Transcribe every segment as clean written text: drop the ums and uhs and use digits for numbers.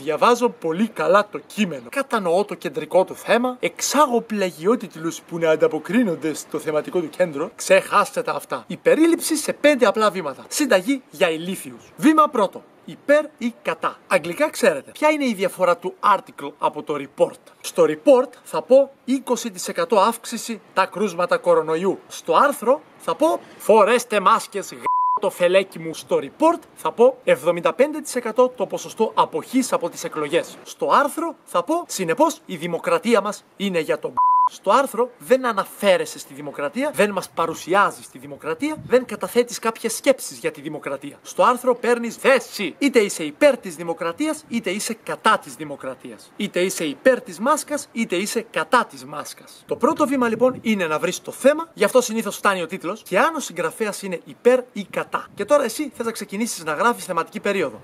Διαβάζω πολύ καλά το κείμενο. Κατανοώ το κεντρικό του θέμα. Εξάγω πλαγιότιτλους που να ανταποκρίνονται στο θεματικό του κέντρο. Ξεχάστε τα αυτά. Η περίληψη σε 5 απλά βήματα. Συνταγή για ηλίθιους. Βήμα πρώτο. Υπέρ ή κατά. Αγγλικά ξέρετε. Ποια είναι η διαφορά του article από το report? Στο report θα πω 20% αύξηση τα κρούσματα κορονοϊού. Στο άρθρο θα πω φορέστε μάσκες το φελέκι μου. Στο report θα πω 75% το ποσοστό αποχής από τις εκλογές. Στο άρθρο θα πω συνεπώς η δημοκρατία μας είναι για τον Στο άρθρο δεν αναφέρεσαι στη δημοκρατία, δεν μας παρουσιάζεις τη δημοκρατία, δεν καταθέτεις κάποιες σκέψεις για τη δημοκρατία. Στο άρθρο παίρνεις θέση. Είτε είσαι υπέρ της δημοκρατίας, είτε είσαι κατά της δημοκρατίας. Είτε είσαι υπέρ της μάσκας, είτε είσαι κατά της μάσκας. Το πρώτο βήμα λοιπόν είναι να βρεις το θέμα, γι' αυτό συνήθως φτάνει ο τίτλος, και αν ο συγγραφέας είναι υπέρ ή κατά. Και τώρα εσύ θες να ξεκινήσεις να γράφεις θεματική περίοδο.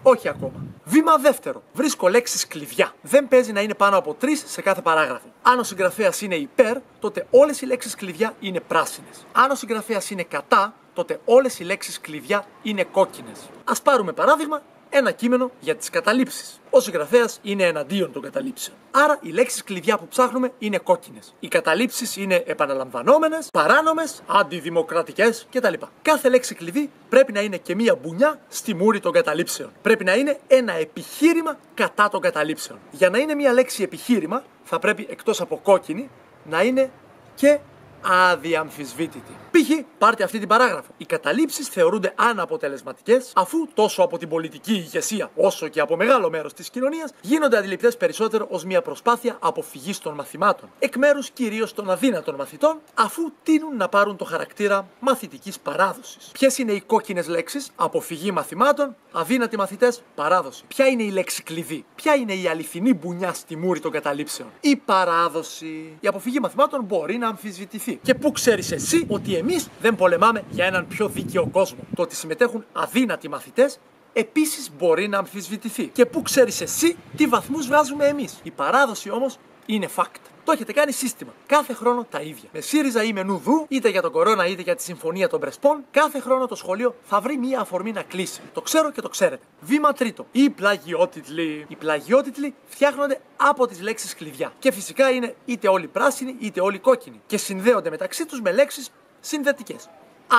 Όχι ακόμα. Βήμα δεύτερο. Βρίσκω λέξεις κλειδιά. Δεν παίζει να είναι πάνω από 3 σε κάθε παράγραφο. Αν ο συγγραφέας είναι υπέρ, τότε όλες οι λέξεις κλειδιά είναι πράσινες. Αν ο συγγραφέας είναι κατά, τότε όλες οι λέξεις κλειδιά είναι κόκκινες. Ας πάρουμε παράδειγμα ένα κείμενο για τις καταλήψεις. Ο συγγραφέας είναι εναντίον των καταλήψεων. Άρα οι λέξεις κλειδιά που ψάχνουμε είναι κόκκινες. Οι καταλήψεις είναι επαναλαμβανόμενες, παράνομες, αντιδημοκρατικές κτλ. Κάθε λέξη κλειδί πρέπει να είναι και μία μπουνιά στη μούρη των καταλήψεων. Πρέπει να είναι ένα επιχείρημα κατά των καταλήψεων. Για να είναι μία λέξη επιχείρημα, θα πρέπει εκτός από κόκκινη να είναι και αδιαμφισβήτητη. Π.χ. πάρτε αυτή την παράγραφο. Οι καταλήψεις θεωρούνται αναποτελεσματικές, αφού τόσο από την πολιτική ηγεσία όσο και από μεγάλο μέρος της κοινωνίας γίνονται αντιληπτές περισσότερο ως μια προσπάθεια αποφυγής των μαθημάτων, εκ μέρους κυρίως των αδύνατων μαθητών, αφού τείνουν να πάρουν το χαρακτήρα μαθητικής παράδοσης. Ποιες είναι οι κόκκινες λέξεις? Αποφυγή μαθημάτων, αδύνατοι μαθητές, παράδοση. Ποια είναι η λέξη κλειδί? Ποια είναι η αληθινή μπουνιά στη μούρη των καταλήψεων? Η παράδοση. Η αποφυγή μαθημάτων μπορεί να αμφισβητηθεί. Και πού ξέρεις εσύ ότι εμείς δεν πολεμάμε για έναν πιο δίκαιο κόσμο? Το ότι συμμετέχουν αδύνατοι μαθητές επίσης μπορεί να αμφισβητηθεί. Και πού ξέρεις εσύ τι βαθμούς βάζουμε εμείς? Η παράδοση όμως είναι fact. Το έχετε κάνει σύστημα. Κάθε χρόνο τα ίδια. Με ΣΥΡΙΖΑ ή με ΝΟΥΔΟΥ, είτε για τον κορώνα είτε για τη συμφωνία των Πρεσπών, κάθε χρόνο το σχολείο θα βρει μία αφορμή να κλείσει. Το ξέρω και το ξέρετε. Βήμα τρίτο. Οι πλαγιότιτλοι. Οι πλαγιότιτλοι φτιάχνονται από τις λέξεις κλειδιά. Και φυσικά είναι είτε όλοι πράσινοι είτε όλοι κόκκινοι. Και συνδέονται μεταξύ τους με λέξεις συνδετικές.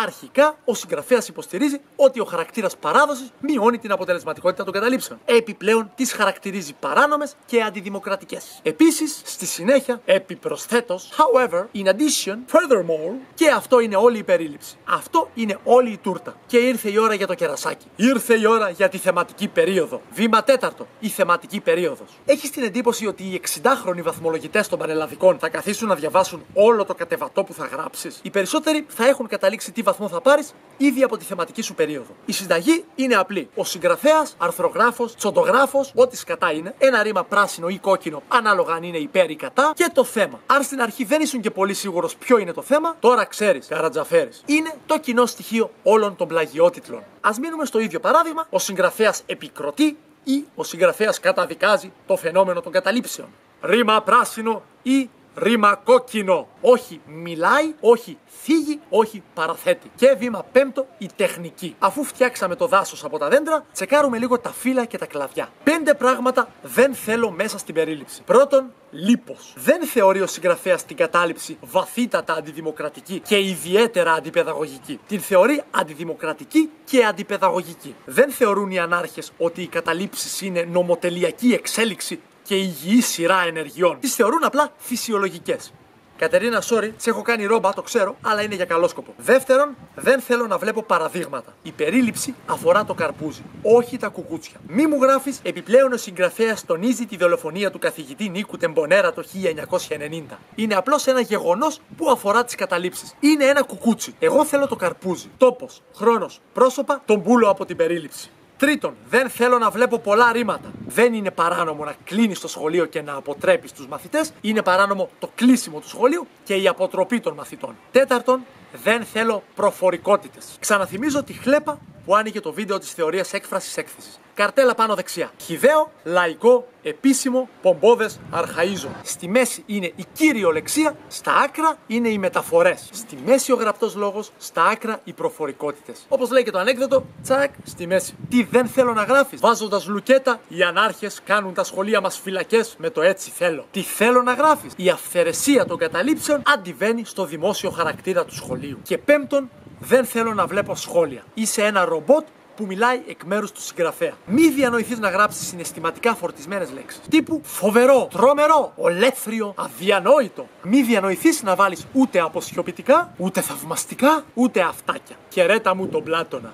Αρχικά, ο συγγραφέας υποστηρίζει ότι ο χαρακτήρας παράδοσης μειώνει την αποτελεσματικότητα των καταλήψεων. Επιπλέον, τις χαρακτηρίζει παράνομες και αντιδημοκρατικές. Επίσης, στη συνέχεια, επιπροσθέτως, however, in addition, furthermore, και αυτό είναι όλη η περίληψη. Αυτό είναι όλη η τούρτα. Και ήρθε η ώρα για το κερασάκι. Ήρθε η ώρα για τη θεματική περίοδο. Βήμα τέταρτο. Η θεματική περίοδος. Έχεις την εντύπωση ότι οι 60χρονοι βαθμολογητές των πανελλαδικών θα καθίσουν να διαβάσουν όλο το κατεβατό που θα γράψεις? Οι περισσότεροι θα έχουν καταλήξει τι βαθμό θα πάρεις ήδη από τη θεματική σου περίοδο. Η συνταγή είναι απλή. Ο συγγραφέας, αρθρογράφος, τσοντογράφος, ό,τι σκατά είναι, ένα ρήμα πράσινο ή κόκκινο, ανάλογα αν είναι υπέρ ή κατά, και το θέμα. Αν στην αρχή δεν ήσουν και πολύ σίγουρος ποιο είναι το θέμα, τώρα ξέρεις, καρατζαφέρης. Είναι το κοινό στοιχείο όλων των πλαγιότιτλων. Ας μείνουμε στο ίδιο παράδειγμα. Ο συγγραφέας επικροτεί ή ο συγγραφέας καταδικάζει το φαινόμενο των καταλήψεων. Ρήμα πράσινο ή ρήμα κόκκινο. Όχι μιλάει, όχι θίγει, όχι παραθέτει. Και βήμα πέμπτο, η τεχνική. Αφού φτιάξαμε το δάσος από τα δέντρα, τσεκάρουμε λίγο τα φύλλα και τα κλαδιά. 5 πράγματα δεν θέλω μέσα στην περίληψη. Πρώτον, λίπος. Δεν θεωρεί ο συγγραφέας την κατάληψη βαθύτατα αντιδημοκρατική και ιδιαίτερα αντιπαιδαγωγική. Την θεωρεί αντιδημοκρατική και αντιπαιδαγωγική. Δεν θεωρούν οι ανάρχες ότι οι καταλήψεις είναι νομοτελειακή εξέλιξη και υγιή σειρά ενεργειών. Τις θεωρούν απλά φυσιολογικές. Κατερίνα, sorry, σε έχω κάνει ρόμπα, το ξέρω, αλλά είναι για καλό σκοπό. Δεύτερον, δεν θέλω να βλέπω παραδείγματα. Η περίληψη αφορά το καρπούζι, όχι τα κουκούτσια. Μη μου γράφεις, επιπλέον ο συγγραφέας τονίζει τη δολοφονία του καθηγητή Νίκου Τεμπονέρα το 1990. Είναι απλώς ένα γεγονός που αφορά τις καταλήψεις. Είναι ένα κουκούτσι. Εγώ θέλω το καρπούζι. Τόπος, χρόνος, πρόσωπα, τον πούλο από την περίληψη. Τρίτον, δεν θέλω να βλέπω πολλά ρήματα. Δεν είναι παράνομο να κλείνεις το σχολείο και να αποτρέπεις τους μαθητές. Είναι παράνομο το κλείσιμο του σχολείου και η αποτροπή των μαθητών. Τέταρτον, δεν θέλω προφορικότητες. Ξαναθυμίζω τη χλέπα που άνοιγε το βίντεο της θεωρίας έκφρασης έκθεσης. καρτέλα πάνω δεξιά. Χυδαίο, λαϊκό, επίσημο, πομπόδες, αρχαΐζω. Στη μέση είναι η κυριολεξία, στα άκρα είναι οι μεταφορές. Στη μέση ο γραπτός λόγος, στα άκρα οι προφορικότητες. Όπως λέει και το ανέκδοτο, τσακ, στη μέση. Τι δεν θέλω να γράφεις? Βάζοντας λουκέτα, οι ανάρχες κάνουν τα σχολεία μας φυλακές με το έτσι θέλω. Τι θέλω να γράφεις? Η αυθαιρεσία των καταλήψεων αντιβαίνει στο δημόσιο χαρακτήρα του σχολείου. Και πέμπτον, δεν θέλω να βλέπω σχόλια. Είσαι ένα ρομπότ που μιλάει εκ μέρους του συγγραφέα. Μη διανοηθείς να γράψεις συναισθηματικά φορτισμένες λέξεις. Τύπου φοβερό, τρομερό, ολέθριο, αδιανόητο. Μη διανοηθείς να βάλεις ούτε αποσιωπητικά, ούτε θαυμαστικά, ούτε αυτάκια. Χαιρέτα μου τον Πλάτωνα.